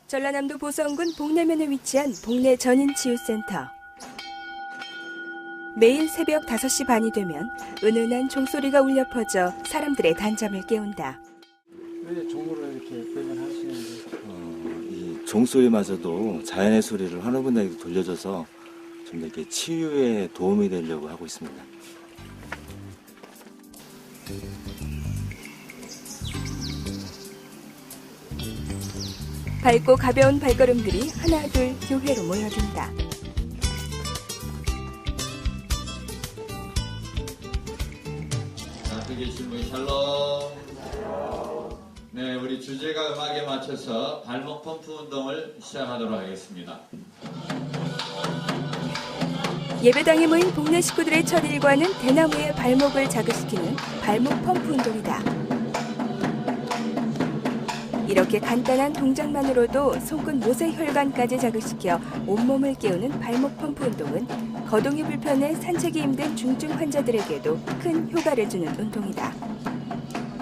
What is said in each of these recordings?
전라남도 보성군 복내면에 위치한 복내 전인치유센터. 매일 새벽 5시 반이 되면 은은한 종소리가 울려 퍼져 사람들의 단잠을 깨운다. 왜 종으로 이렇게 배변하시는지? 이 종소리마저도 자연의 소리를 환우분들에게 돌려줘서 좀 더 이렇게 치유에 도움이 되려고 하고 있습니다. 밝고 가벼운 발걸음들이 하나둘 교회로 모여든다. 앞에 계신 분 샬롬. 네, 우리 주제가 음악에 맞춰서 발목 펌프 운동을 시작하도록 하겠습니다. 예배당에 모인 복내 식구들의 첫 일과는 대나무의 발목을 자극시키는 발목 펌프 운동이다. 이렇게 간단한 동작만으로도 손끝 모세혈관까지 자극시켜 온몸을 깨우는 발목 펌프 운동은 거동이 불편해 산책이 힘든 중증 환자들에게도 큰 효과를 주는 운동이다.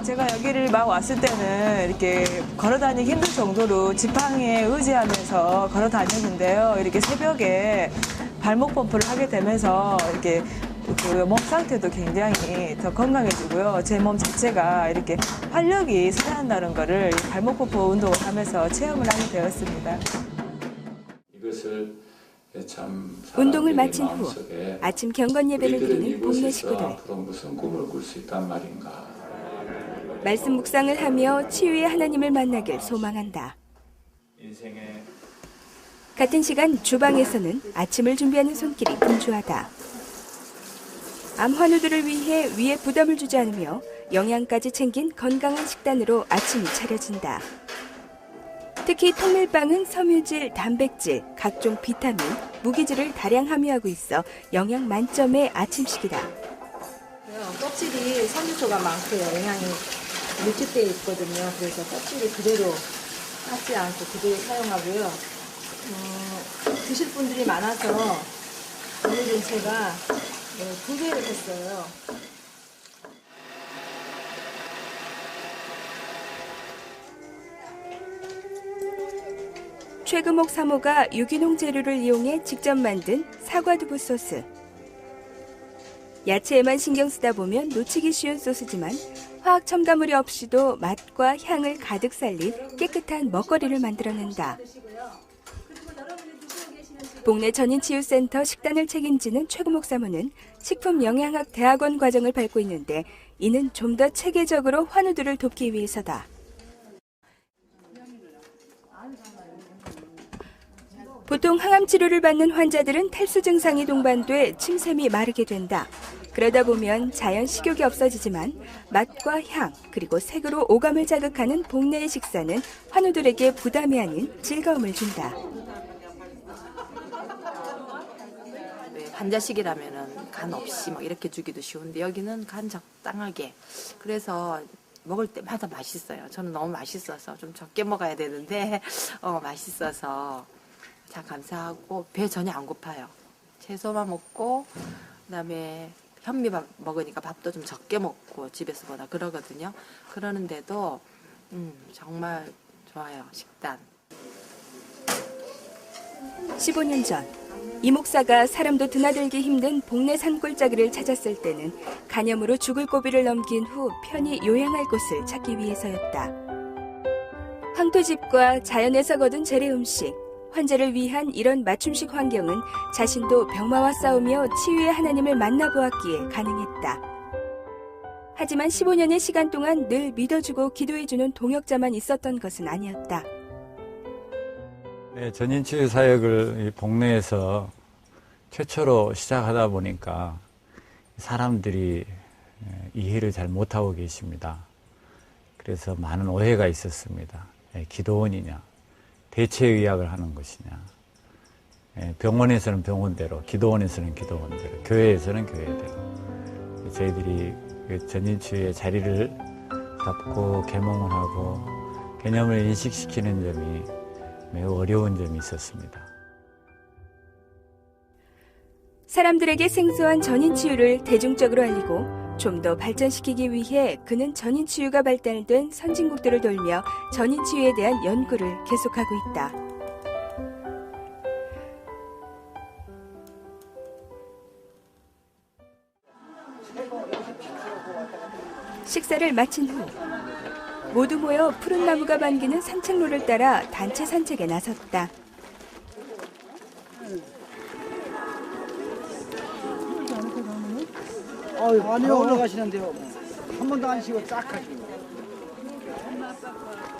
제가 여기를 막 왔을 때는 이렇게 걸어 다니기 힘들 정도로 지팡이에 의지하면서 걸어 다녔는데요. 이렇게 새벽에 발목 펌프를 하게 되면서 이렇게 그 몸 상태도 굉장히 더 건강해지고요. 제 몸 자체가 이렇게 활력이 살아난다는 거를 발목 펌프 운동을 하면서 체험을 하게 되었습니다. 이것을 참 운동을 마친 후 아침 경건 예배를 드리는 복내 식구들. 앞으로 무슨 꿈을 꿀 수 있단 말인가. 말씀 묵상을 하며 치유의 하나님을 만나길 소망한다. 인생의 같은 시간 주방에서는 아침을 준비하는 손길이 분주하다. 암 환우들을 위해 위에 부담을 주지 않으며 영양까지 챙긴 건강한 식단으로 아침이 차려진다. 특히 통밀빵은 섬유질, 단백질, 각종 비타민, 무기질을 다량 함유하고 있어 영양 만점의 아침식이다. 껍질이 섬유소가 많고요. 영양이 밀집되어 있거든요. 그래서 껍질이 그대로 깎지 않고 그대로 사용하고요. 드실 분들이 많아서 오늘은 제가 2개를 했어요. 최금옥 사모가 유기농 재료를 이용해 직접 만든 사과두부 소스. 야채에만 신경 쓰다 보면 놓치기 쉬운 소스지만 화학 첨가물이 없이도 맛과 향을 가득 살린 깨끗한 먹거리를 만들어낸다. 복내 전인치유센터 식단을 책임지는 최금옥 사모는 식품영양학 대학원 과정을 밟고 있는데 이는 좀 더 체계적으로 환우들을 돕기 위해서다. 보통 항암 치료를 받는 환자들은 탈수 증상이 동반돼 침샘이 마르게 된다. 그러다 보면 자연 식욕이 없어지지만 맛과 향 그리고 색으로 오감을 자극하는 복내의 식사는 환우들에게 부담이 아닌 즐거움을 준다. 환자식이라면은 간 없이 막 이렇게 주기도 쉬운데 여기는 간 적당하게. 그래서 먹을 때마다 맛있어요. 저는 너무 맛있어서 좀 적게 먹어야 되는데 맛있어서 참 감사하고 배 전혀 안 고파요. 채소만 먹고 그다음에 현미밥 먹으니까 밥도 좀 적게 먹고 집에서보다 그러거든요. 그러는데도 정말 좋아요. 식단. 15년 전 이 목사가 사람도 드나들기 힘든 복내 산골짜기를 찾았을 때는 간염으로 죽을 고비를 넘긴 후 편히 요양할 곳을 찾기 위해서였다. 황토집과 자연에서 거둔 재래 음식, 환자를 위한 이런 맞춤식 환경은 자신도 병마와 싸우며 치유의 하나님을 만나보았기에 가능했다. 하지만 15년의 시간 동안 늘 믿어주고 기도해주는 동역자만 있었던 것은 아니었다. 네, 전인치유 사역을 복내에서 최초로 시작하다 보니까 사람들이 이해를 잘 못하고 계십니다. 그래서 많은 오해가 있었습니다. 기도원이냐, 대체의학을 하는 것이냐, 병원에서는 병원대로, 기도원에서는 기도원대로, 교회에서는 교회대로. 저희들이 전인치유의 자리를 잡고 계몽을 하고 개념을 인식시키는 점이 매우 어려운 점이 있었습니다. 사람들에게 생소한 전인치유를 대중적으로 알리고 좀 더 발전시키기 위해 그는 전인치유가 발달된 선진국들을 돌며 전인치유에 대한 연구를 계속하고 있다. 식사를 마친 후 모두 모여 푸른 나무가 반기는 산책로를 따라 단체 산책에 나섰다. 아니요, 올라가시는데요. 한 번도 안 쉬고 쫙 가시고.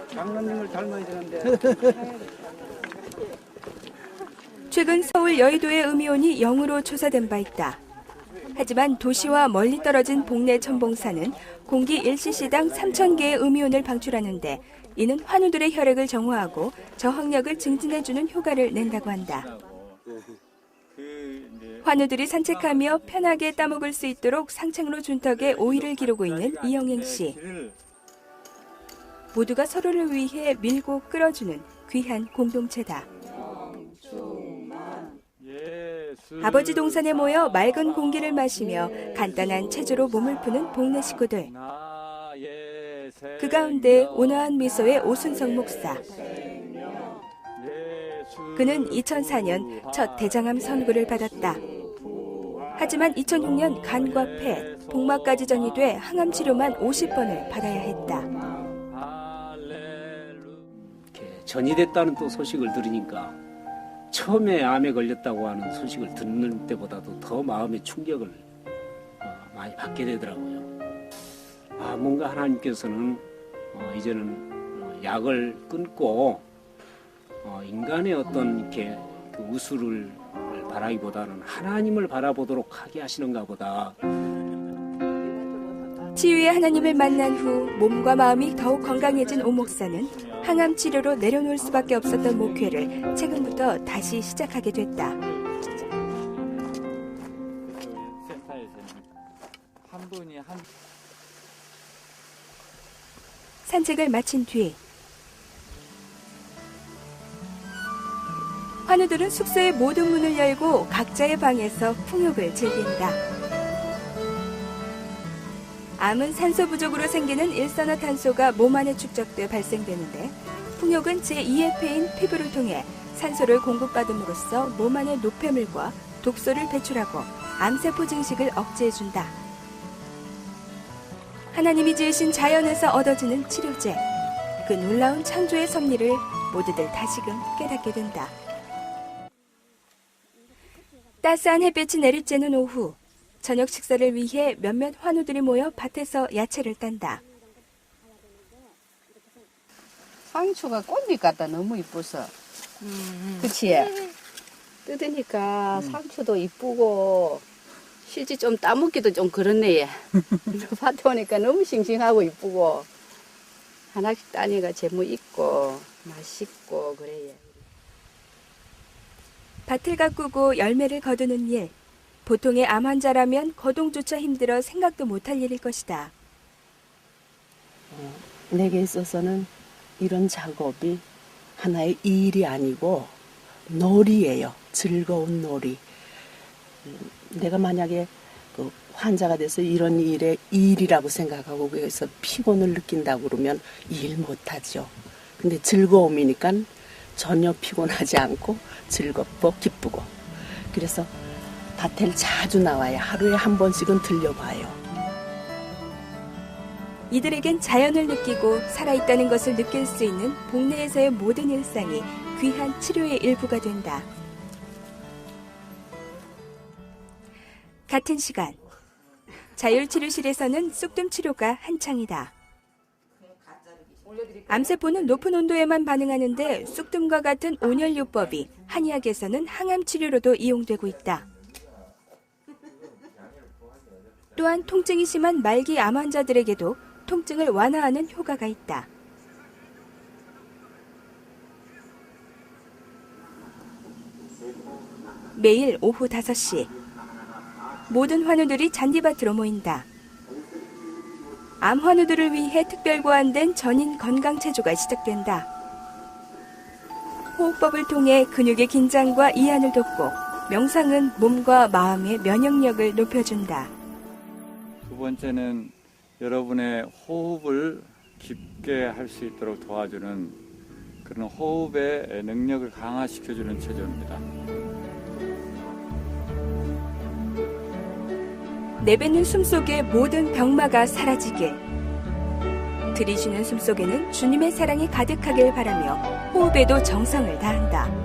장로님을 닮아야 되는데. 최근 서울 여의도의 음이온이 0으로 조사된 바 있다. 하지만 도시와 멀리 떨어진 복내 첨봉산은 공기 1cc당 3,000개의 음이온을 방출하는데 이는 환우들의 혈액을 정화하고 저항력을 증진해주는 효과를 낸다고 한다. 환우들이 산책하며 편하게 따먹을 수 있도록 상책로 준턱에 오이를 기르고 있는 이영행 씨. 모두가 서로를 위해 밀고 끌어주는 귀한 공동체다. 아버지 동산에 모여 맑은 공기를 마시며 간단한 체조로 몸을 푸는 복내 식구들. 그 가운데 온화한 미소의 오순성 목사. 그는 2004년 첫 대장암 선고를 받았다. 하지만 2006년 간과 폐, 복막까지 전이돼 항암 치료만 50번을 받아야 했다. 전이됐다는 또 소식을 들으니까 처음에 암에 걸렸다고 하는 소식을 듣는 때보다도 더 마음의 충격을 많이 받게 되더라고요. 뭔가 하나님께서는 이제는 약을 끊고 인간의 어떤 이렇게 그 우수를 바라기보다는 하나님을 바라보도록 하게 하시는가 보다. 치유의 하나님을 만난 후 몸과 마음이 더욱 건강해진 오 목사는 항암 치료로 내려놓을 수밖에 없었던 목회를 최근부터 다시 시작하게 됐다. 산책을 마친 뒤 환우들은 숙소의 모든 문을 열고 각자의 방에서 풍욕을 즐긴다. 암은 산소 부족으로 생기는 일산화탄소가 몸 안에 축적돼 발생되는데 풍욕은 제2의 폐인 피부를 통해 산소를 공급받음으로써 몸 안의 노폐물과 독소를 배출하고 암세포 증식을 억제해준다. 하나님이 지으신 자연에서 얻어지는 치료제, 그 놀라운 창조의 섭리를 모두들 다시금 깨닫게 된다. 따스한 햇빛이 내리쬐는 오후, 저녁 식사를 위해 몇몇 환우들이 모여 밭에서 야채를 딴다. 상추가 꽃잎 같다. 너무 이뻐서. 그치? 뜯으니까 상추도 이쁘고 실제 좀 따먹기도 좀 그렇네. 얘. 밭에 오니까 너무 싱싱하고 이쁘고 하나씩 따니까 재무 있고 맛있고 그래. 얘. 밭을 가꾸고 열매를 거두는 일. 보통의 암 환자라면 거동조차 힘들어 생각도 못할 일일 것이다. 내게 있어서는 이런 작업이 하나의 일이 아니고 놀이예요. 즐거운 놀이. 내가 만약에 그 환자가 돼서 이런 일에 일이라고 생각하고 그래서 피곤을 느낀다고 그러면 일 못하죠. 근데 즐거움이니까 전혀 피곤하지 않고 즐겁고 기쁘고. 그래서 밭을 자주 나와야 하루에 한 번씩은 들려봐요. 이들에겐 자연을 느끼고 살아있다는 것을 느낄 수 있는 복내에서의 모든 일상이 귀한 치료의 일부가 된다. 같은 시간, 자율치료실에서는 쑥뜸 치료가 한창이다. 암세포는 높은 온도에만 반응하는데 쑥뜸과 같은 온열요법이 한의학에서는 항암 치료로도 이용되고 있다. 또한 통증이 심한 말기 암 환자들에게도 통증을 완화하는 효과가 있다. 매일 오후 5시, 모든 환우들이 잔디밭으로 모인다. 암 환우들을 위해 특별 고안된 전인 건강체조가 시작된다. 호흡법을 통해 근육의 긴장과 이완을 돕고 명상은 몸과 마음의 면역력을 높여준다. 번째는 여러분의 호흡을 깊게 할 수 있도록 도와주는 그런 호흡의 능력을 강화시켜주는 체조입니다. 내뱉는 숨 속에 모든 병마가 사라지게, 들이쉬는 숨 속에는 주님의 사랑이 가득하길 바라며 호흡에도 정성을 다한다.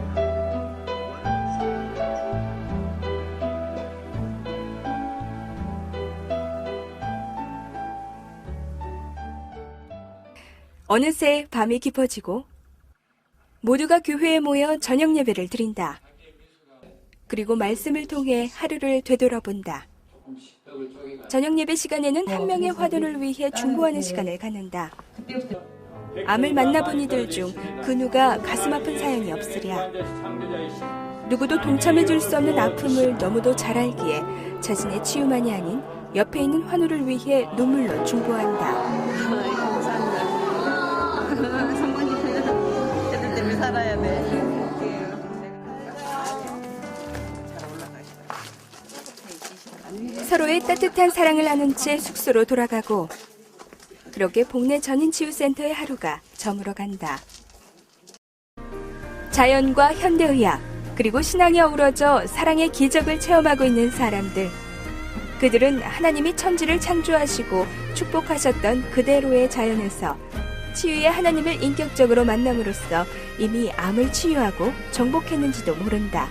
어느새 밤이 깊어지고 모두가 교회에 모여 저녁 예배를 드린다. 그리고 말씀을 통해 하루를 되돌아본다. 저녁 예배 시간에는 한 명의 화두를 위해 중보하는 시간을 갖는다. 암을 만나본 이들 중 그 누가 가슴 아픈 사연이 없으랴. 누구도 동참해 줄 수 없는 아픔을 너무도 잘 알기에 자신의 치유만이 아닌 옆에 있는 환우를 위해 눈물로 중보한다. 애들 때문에 살아야 돼. 서로의 따뜻한 사랑을 나눈 채 숙소로 돌아가고, 그렇게 복내 전인치유센터의 하루가 저물어 간다. 자연과 현대의학, 그리고 신앙이 어우러져 사랑의 기적을 체험하고 있는 사람들. 그들은 하나님이 천지를 창조하시고 축복하셨던 그대로의 자연에서 치유의 하나님을 인격적으로 만남으로써 이미 암을 치유하고 정복했는지도 모른다.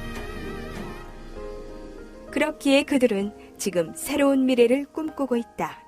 그렇기에 그들은 지금 새로운 미래를 꿈꾸고 있다.